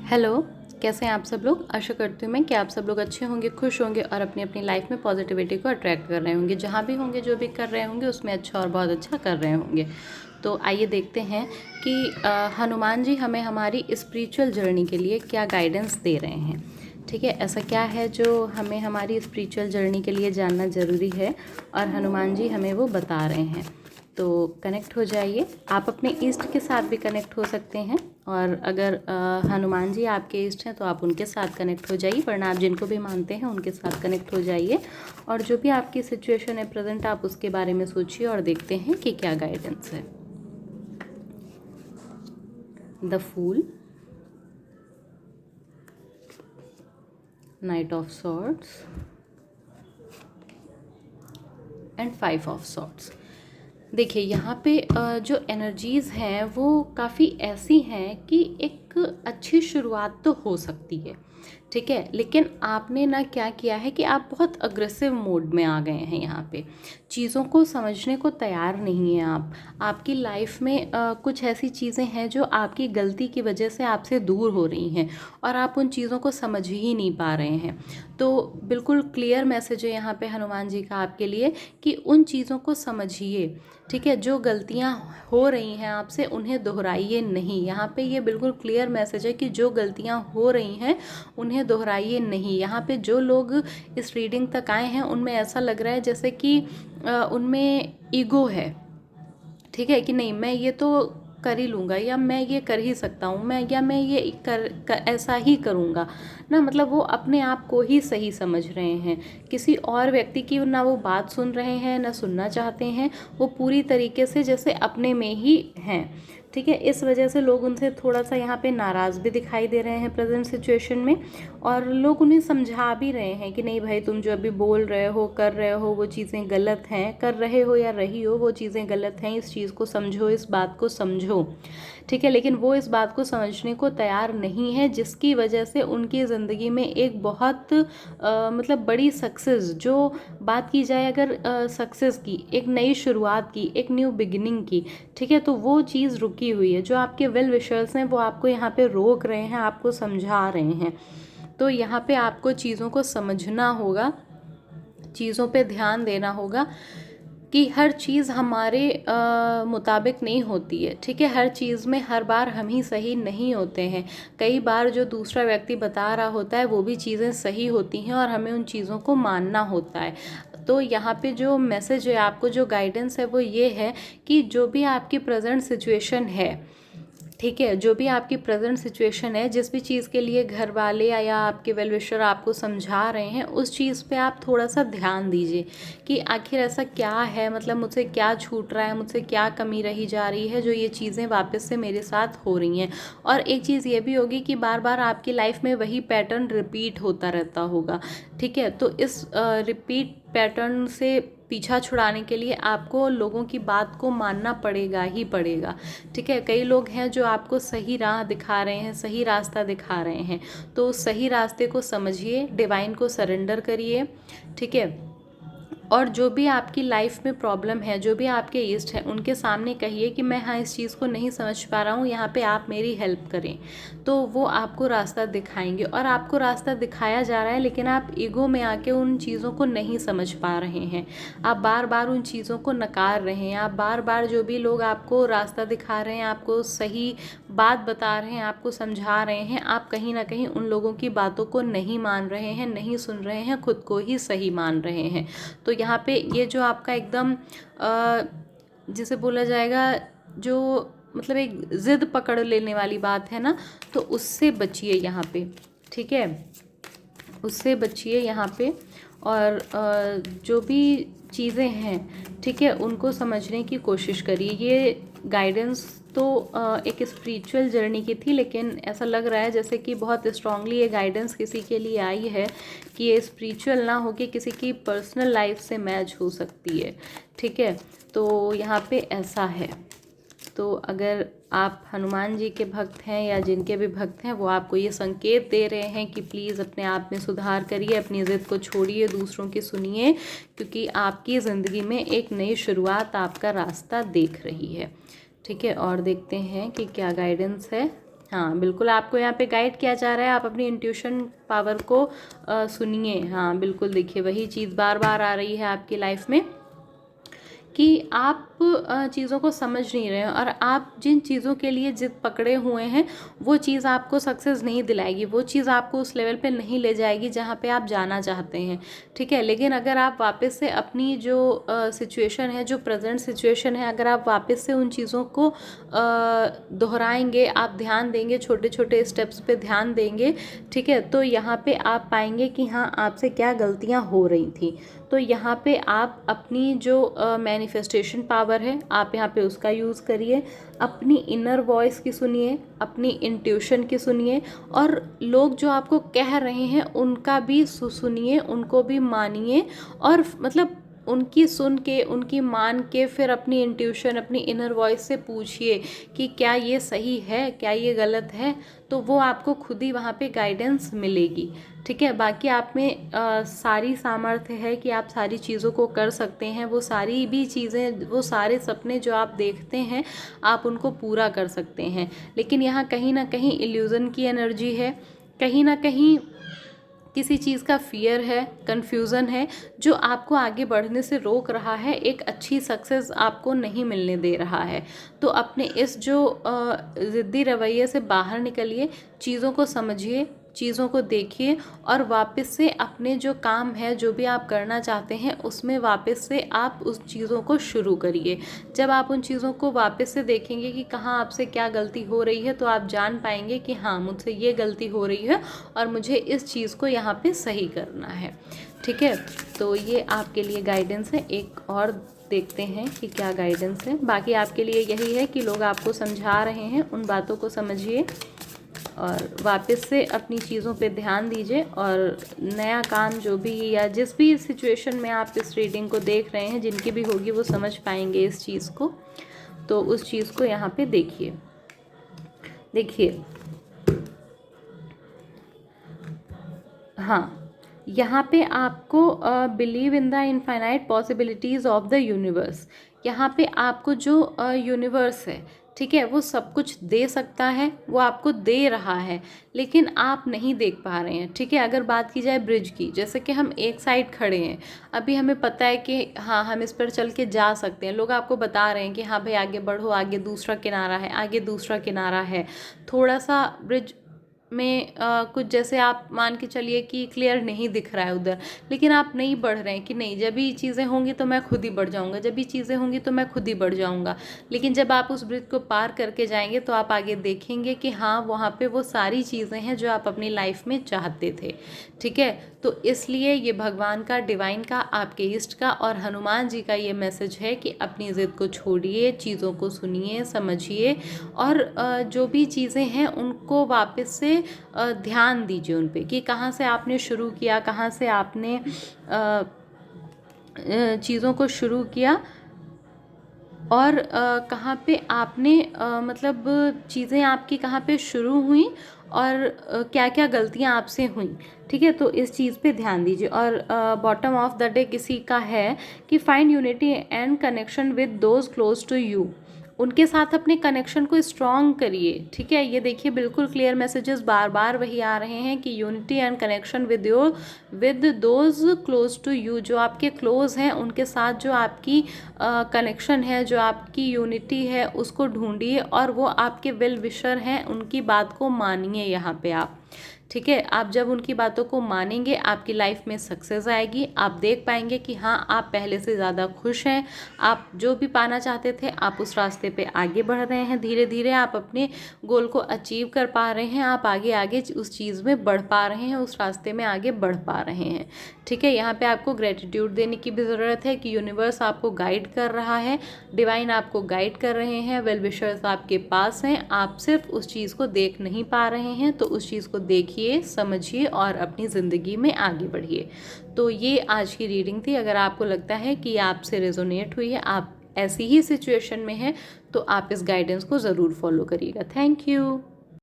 Hello, कैसे हैं आप सब लोग। आशा करती हूँ मैं कि आप सब लोग अच्छे होंगे, खुश होंगे और अपनी अपनी लाइफ में पॉजिटिविटी को अट्रैक्ट कर रहे होंगे। जहाँ भी होंगे, जो भी कर रहे होंगे उसमें अच्छा और बहुत अच्छा कर रहे होंगे। तो आइए देखते हैं कि हनुमान जी हमें हमारी स्पिरिचुअल जर्नी के लिए क्या गाइडेंस दे रहे हैं। ठीक है, ऐसा क्या है जो हमें हमारी स्पिरिचुअल जर्नी के लिए जानना ज़रूरी है और हनुमान जी हमें वो बता रहे हैं। तो कनेक्ट हो जाइए। आप अपने ईष्ट के साथ भी कनेक्ट हो सकते हैं और अगर हनुमान जी आपके ईष्ट हैं तो आप उनके साथ कनेक्ट हो जाइए, वरना आप जिनको भी मानते हैं उनके साथ कनेक्ट हो जाइए। और जो भी आपकी सिचुएशन है प्रेजेंट, आप उसके बारे में सोचिए और देखते हैं कि क्या गाइडेंस है। The fool, knight of swords and 5 of swords. देखिए यहाँ पे जो एनर्जीज़ हैं वो काफ़ी ऐसी हैं कि एक अच्छी शुरुआत तो हो सकती है, ठीक है, लेकिन आपने ना क्या किया है कि आप बहुत अग्रेसिव मोड में आ गए हैं। यहाँ पे चीज़ों को समझने को तैयार नहीं हैं आप। आपकी लाइफ में कुछ ऐसी चीज़ें हैं जो आपकी गलती की वजह से आपसे दूर हो रही हैं और आप उन चीज़ों को समझ ही नहीं पा रहे हैं। तो बिल्कुल क्लियर मैसेज है यहाँ पे हनुमान जी का आपके लिए कि उन चीज़ों को समझिए, ठीक है। जो गलतियाँ हो रही हैं आपसे उन्हें दोहराइए नहीं। यहाँ पे ये बिल्कुल क्लियर मैसेज है कि जो गलतियाँ हो रही हैं उन्हें दोहराइए नहीं। यहाँ पे जो लोग इस रीडिंग तक आए हैं उनमें ऐसा लग रहा है जैसे कि उनमें ईगो है, ठीक है, कि नहीं मैं ये तो कर ही लूँगा या मैं ये कर ही सकता हूँ, मैं ये ऐसा ही करूँगा ना। मतलब वो अपने आप को ही सही समझ रहे हैं, किसी और व्यक्ति की ना वो बात सुन रहे हैं ना सुनना चाहते हैं। वो पूरी तरीके से जैसे अपने में ही हैं, ठीक है। इस वजह से लोग उनसे थोड़ा सा यहाँ पे नाराज़ भी दिखाई दे रहे हैं प्रेजेंट सिचुएशन में। और लोग उन्हें समझा भी रहे हैं कि नहीं भाई, तुम जो अभी बोल रहे हो, कर रहे हो, वो चीज़ें गलत हैं, कर रहे हो या रही हो वो चीज़ें गलत हैं, इस चीज़ को समझो, इस बात को समझो, ठीक है। लेकिन वो इस बात को समझने को तैयार नहीं है, जिसकी वजह से उनकी ज़िंदगी में एक बहुत मतलब बड़ी सक्सेस, जो बात की जाए अगर सक्सेस की, एक नई शुरुआत की, एक न्यू बिगिनिंग की, ठीक है, तो वो चीज़ रुकी हुई है। जो आपके वेल विशर्स हैं वो आपको यहाँ पे रोक रहे हैं, आपको समझा रहे हैं। तो यहाँ पे आपको चीज़ों को समझना होगा, चीज़ों पे ध्यान देना होगा कि हर चीज़ हमारे मुताबिक नहीं होती है, ठीक है। हर चीज़ में हर बार हम ही सही नहीं होते हैं। कई बार जो दूसरा व्यक्ति बता रहा होता है वो भी चीज़ें सही होती हैं और हमें उन चीज़ों को मानना होता है। तो यहाँ पे जो मैसेज है, आपको जो गाइडेंस है वो ये है कि जो भी आपकी प्रेजेंट सिचुएशन है, ठीक है, जो भी आपकी प्रेजेंट सिचुएशन है, जिस भी चीज़ के लिए घर वाले या आपके वेल विशर आपको समझा रहे हैं, उस चीज़ पे आप थोड़ा सा ध्यान दीजिए कि आखिर ऐसा क्या है, मतलब मुझसे क्या छूट रहा है, मुझसे क्या कमी रही जा रही है जो ये चीज़ें वापस से मेरे साथ हो रही हैं। और एक चीज़ ये भी होगी कि बार बार आपकी लाइफ में वही पैटर्न रिपीट होता रहता होगा, ठीक है। तो इस रिपीट पैटर्न से पीछा छुड़ाने के लिए आपको लोगों की बात को मानना पड़ेगा ही पड़ेगा, ठीक है। कई लोग हैं जो आपको सही राह दिखा रहे हैं, सही रास्ता दिखा रहे हैं, तो सही रास्ते को समझिए, डिवाइन को सरेंडर करिए, ठीक है। और जो भी आपकी लाइफ में प्रॉब्लम है, जो भी आपके इष्ट हैं, उनके सामने कहिए कि मैं हाँ इस चीज़ को नहीं समझ पा रहा हूँ, यहाँ पे आप मेरी हेल्प करें। तो वो आपको रास्ता दिखाएंगे और आपको रास्ता दिखाया जा रहा है, लेकिन आप ईगो में आके उन चीज़ों को नहीं समझ पा रहे हैं। आप बार बार उन चीज़ों को नकार रहे हैं। आप बार बार जो भी लोग आपको रास्ता दिखा रहे हैं, आपको सही बात बता रहे हैं, आपको समझा रहे हैं, आप कहीं ना कहीं उन लोगों की बातों को नहीं मान रहे हैं, नहीं सुन रहे हैं, खुद को ही सही मान रहे हैं। तो यहाँ पे ये जो आपका एकदम जिसे बोला जाएगा, जो मतलब एक ज़िद पकड़ लेने वाली बात है ना, तो उससे बचिए यहाँ पे, ठीक है, उससे बचिए यहाँ पे। और जो भी चीज़ें हैं, ठीक है, उनको समझने की कोशिश करिए। ये गाइडेंस तो एक स्पिरिचुअल जर्नी की थी, लेकिन ऐसा लग रहा है जैसे कि बहुत स्ट्रांगली ये गाइडेंस किसी के लिए आई है कि ये स्पिरिचुअल ना हो कि किसी की पर्सनल लाइफ से मैच हो सकती है, ठीक है। तो यहाँ पे ऐसा है। तो अगर आप हनुमान जी के भक्त हैं या जिनके भी भक्त हैं, वो आपको ये संकेत दे रहे हैं कि प्लीज़ अपने आप में सुधार करिए, अपनी ज़िद को छोड़िए, दूसरों की सुनिए, क्योंकि आपकी ज़िंदगी में एक नई शुरुआत आपका रास्ता देख रही है, ठीक है। और देखते हैं कि क्या गाइडेंस है हाँ बिल्कुल, आपको यहाँ पे गाइड किया जा रहा है, आप अपनी इंट्यूशन पावर को सुनिए। हाँ बिल्कुल, देखिए वही चीज़ बार बार आ रही है आपकी लाइफ में कि आप चीज़ों को समझ नहीं रहे हैं, और आप जिन चीज़ों के लिए जिद पकड़े हुए हैं वो चीज़ आपको सक्सेस नहीं दिलाएगी, वो चीज़ आपको उस लेवल पे नहीं ले जाएगी जहाँ पे आप जाना चाहते हैं। ठीक है, लेकिन अगर आप वापस से अपनी जो सिचुएशन है, जो प्रेजेंट सिचुएशन है, अगर आप वापस से उन चीज़ों को दोहराएंगे, आप ध्यान देंगे, छोटे छोटे स्टेप्स पे ध्यान देंगे, ठीक है, तो यहाँ पे आप पाएंगे कि हाँ आपसे क्या गलतियाँ हो रही थी। तो यहाँ पे आप अपनी जो मैनिफेस्टेशन पावर है, आप यहाँ पे उसका यूज़ करिए, अपनी इनर वॉइस की सुनिए, अपनी इंट्यूशन की सुनिए, और लोग जो आपको कह रहे हैं उनका भी सुनिए, उनको भी मानिए, और मतलब उनकी सुन के, उनकी मान के, फिर अपनी इंट्यूशन, अपनी इनर वॉइस से पूछिए कि क्या ये सही है, क्या ये गलत है, तो वो आपको खुद ही वहाँ पे गाइडेंस मिलेगी। ठीक है, बाकी आप में सारी सामर्थ्य है कि आप सारी चीज़ों को कर सकते हैं, वो सारी भी चीज़ें, वो सारे सपने जो आप देखते हैं आप उनको पूरा कर सकते हैं। लेकिन यहाँ कहीं ना कहीं इल्यूज़न की एनर्जी है, कहीं ना कहीं किसी चीज़ का फियर है, कन्फ्यूज़न है, जो आपको आगे बढ़ने से रोक रहा है, एक अच्छी सक्सेस आपको नहीं मिलने दे रहा है। तो अपने इस जो ज़िद्दी रवैये से बाहर निकलिए, चीज़ों को समझिए, चीज़ों को देखिए, और वापस से अपने जो काम है, जो भी आप करना चाहते हैं, उसमें वापस से आप उस चीज़ों को शुरू करिए। जब आप उन चीज़ों को वापस से देखेंगे कि कहाँ आपसे क्या गलती हो रही है, तो आप जान पाएंगे कि हाँ मुझसे ये गलती हो रही है और मुझे इस चीज़ को यहाँ पे सही करना है। ठीक है, तो ये आपके लिए गाइडेंस है। एक और देखते हैं कि क्या गाइडेंस है। बाकी आपके लिए यही है कि लोग आपको समझा रहे हैं, उन बातों को समझिए और वापस से अपनी चीज़ों पे ध्यान दीजिए, और नया काम जो भी, या जिस भी सिचुएशन में आप इस रीडिंग को देख रहे हैं, जिनकी भी होगी वो समझ पाएंगे इस चीज़ को। तो उस चीज़ को यहाँ पे देखिए। हाँ, यहाँ पे आपको believe in the infinite possibilities of the universe. यहाँ पे आपको जो यूनिवर्स है, ठीक है, वो सब कुछ दे सकता है, वो आपको दे रहा है, लेकिन आप नहीं देख पा रहे हैं। ठीक है, अगर बात की जाए ब्रिज की, जैसे कि हम एक साइड खड़े हैं, अभी हमें पता है कि हाँ हम इस पर चल के जा सकते हैं, लोग आपको बता रहे हैं कि हाँ भाई आगे बढ़ो, आगे दूसरा किनारा है, आगे दूसरा किनारा है, थोड़ा सा ब्रिज में कुछ जैसे आप मान के चलिए कि क्लियर नहीं दिख रहा है उधर, लेकिन आप नहीं बढ़ रहे हैं कि नहीं जब भी चीज़ें होंगी तो मैं खुद ही बढ़ जाऊंगा, जब भी चीज़ें होंगी तो मैं खुद ही बढ़ जाऊंगा। लेकिन जब आप उस ब्रिज को पार करके जाएंगे तो आप आगे देखेंगे कि हाँ वहाँ पे वो सारी चीज़ें हैं जो आप अपनी लाइफ में चाहते थे। ठीक है, तो इसलिए ये भगवान का, डिवाइन का, आपके इष्ट का और हनुमान जी का ये मैसेज है कि अपनी ज़िद को छोड़िए, चीज़ों को सुनिए, समझिए, और जो भी चीज़ें हैं उनको वापस से ध्यान दीजिए उन पे कि कहाँ से आपने शुरू किया, कहाँ से आपने चीज़ों को शुरू किया, और कहाँ पे आपने मतलब चीज़ें आपकी कहाँ पे शुरू हुई, और क्या क्या गलतियाँ आपसे हुई। ठीक है, तो इस चीज़ पे ध्यान दीजिए। और बॉटम ऑफ द डे किसी का है कि find unity and connection with those close to you. उनके साथ अपने कनेक्शन को स्ट्रॉन्ग करिए। ठीक है, ये देखिए बिल्कुल क्लियर मैसेजेस बार बार वही आ रहे हैं कि unity and connection with those close to you, जो आपके क्लोज हैं उनके साथ जो आपकी कनेक्शन है, जो आपकी यूनिटी है, उसको ढूंढिए, और वो आपके वेल विशर हैं, उनकी बात को मानिए यहाँ पे आप। ठीक है, आप जब उनकी बातों को मानेंगे आपकी लाइफ में सक्सेस आएगी। आप देख पाएंगे कि हाँ आप पहले से ज़्यादा खुश हैं, आप जो भी पाना चाहते थे आप उस रास्ते पे आगे बढ़ रहे हैं, धीरे धीरे आप अपने गोल को अचीव कर पा रहे हैं, आप आगे आगे उस चीज़ में बढ़ पा रहे हैं, उस रास्ते में आगे बढ़ पा रहे हैं। ठीक है, यहाँ पे आपको ग्रेटिट्यूड देने की भी ज़रूरत है कि यूनिवर्स आपको गाइड कर रहा है, डिवाइन आपको गाइड कर रहे हैं, वेल विशर्स आपके पास हैं, आप सिर्फ उस चीज़ को देख नहीं पा रहे हैं। तो उस चीज़ को देखिए, समझिए और अपनी ज़िंदगी में आगे बढ़िए। तो ये आज की रीडिंग थी। अगर आपको लगता है कि आपसे रेजोनेट हुई है, आप ऐसी ही सिचुएशन में हैं, तो आप इस गाइडेंस को ज़रूर फॉलो करिएगा। Thank you.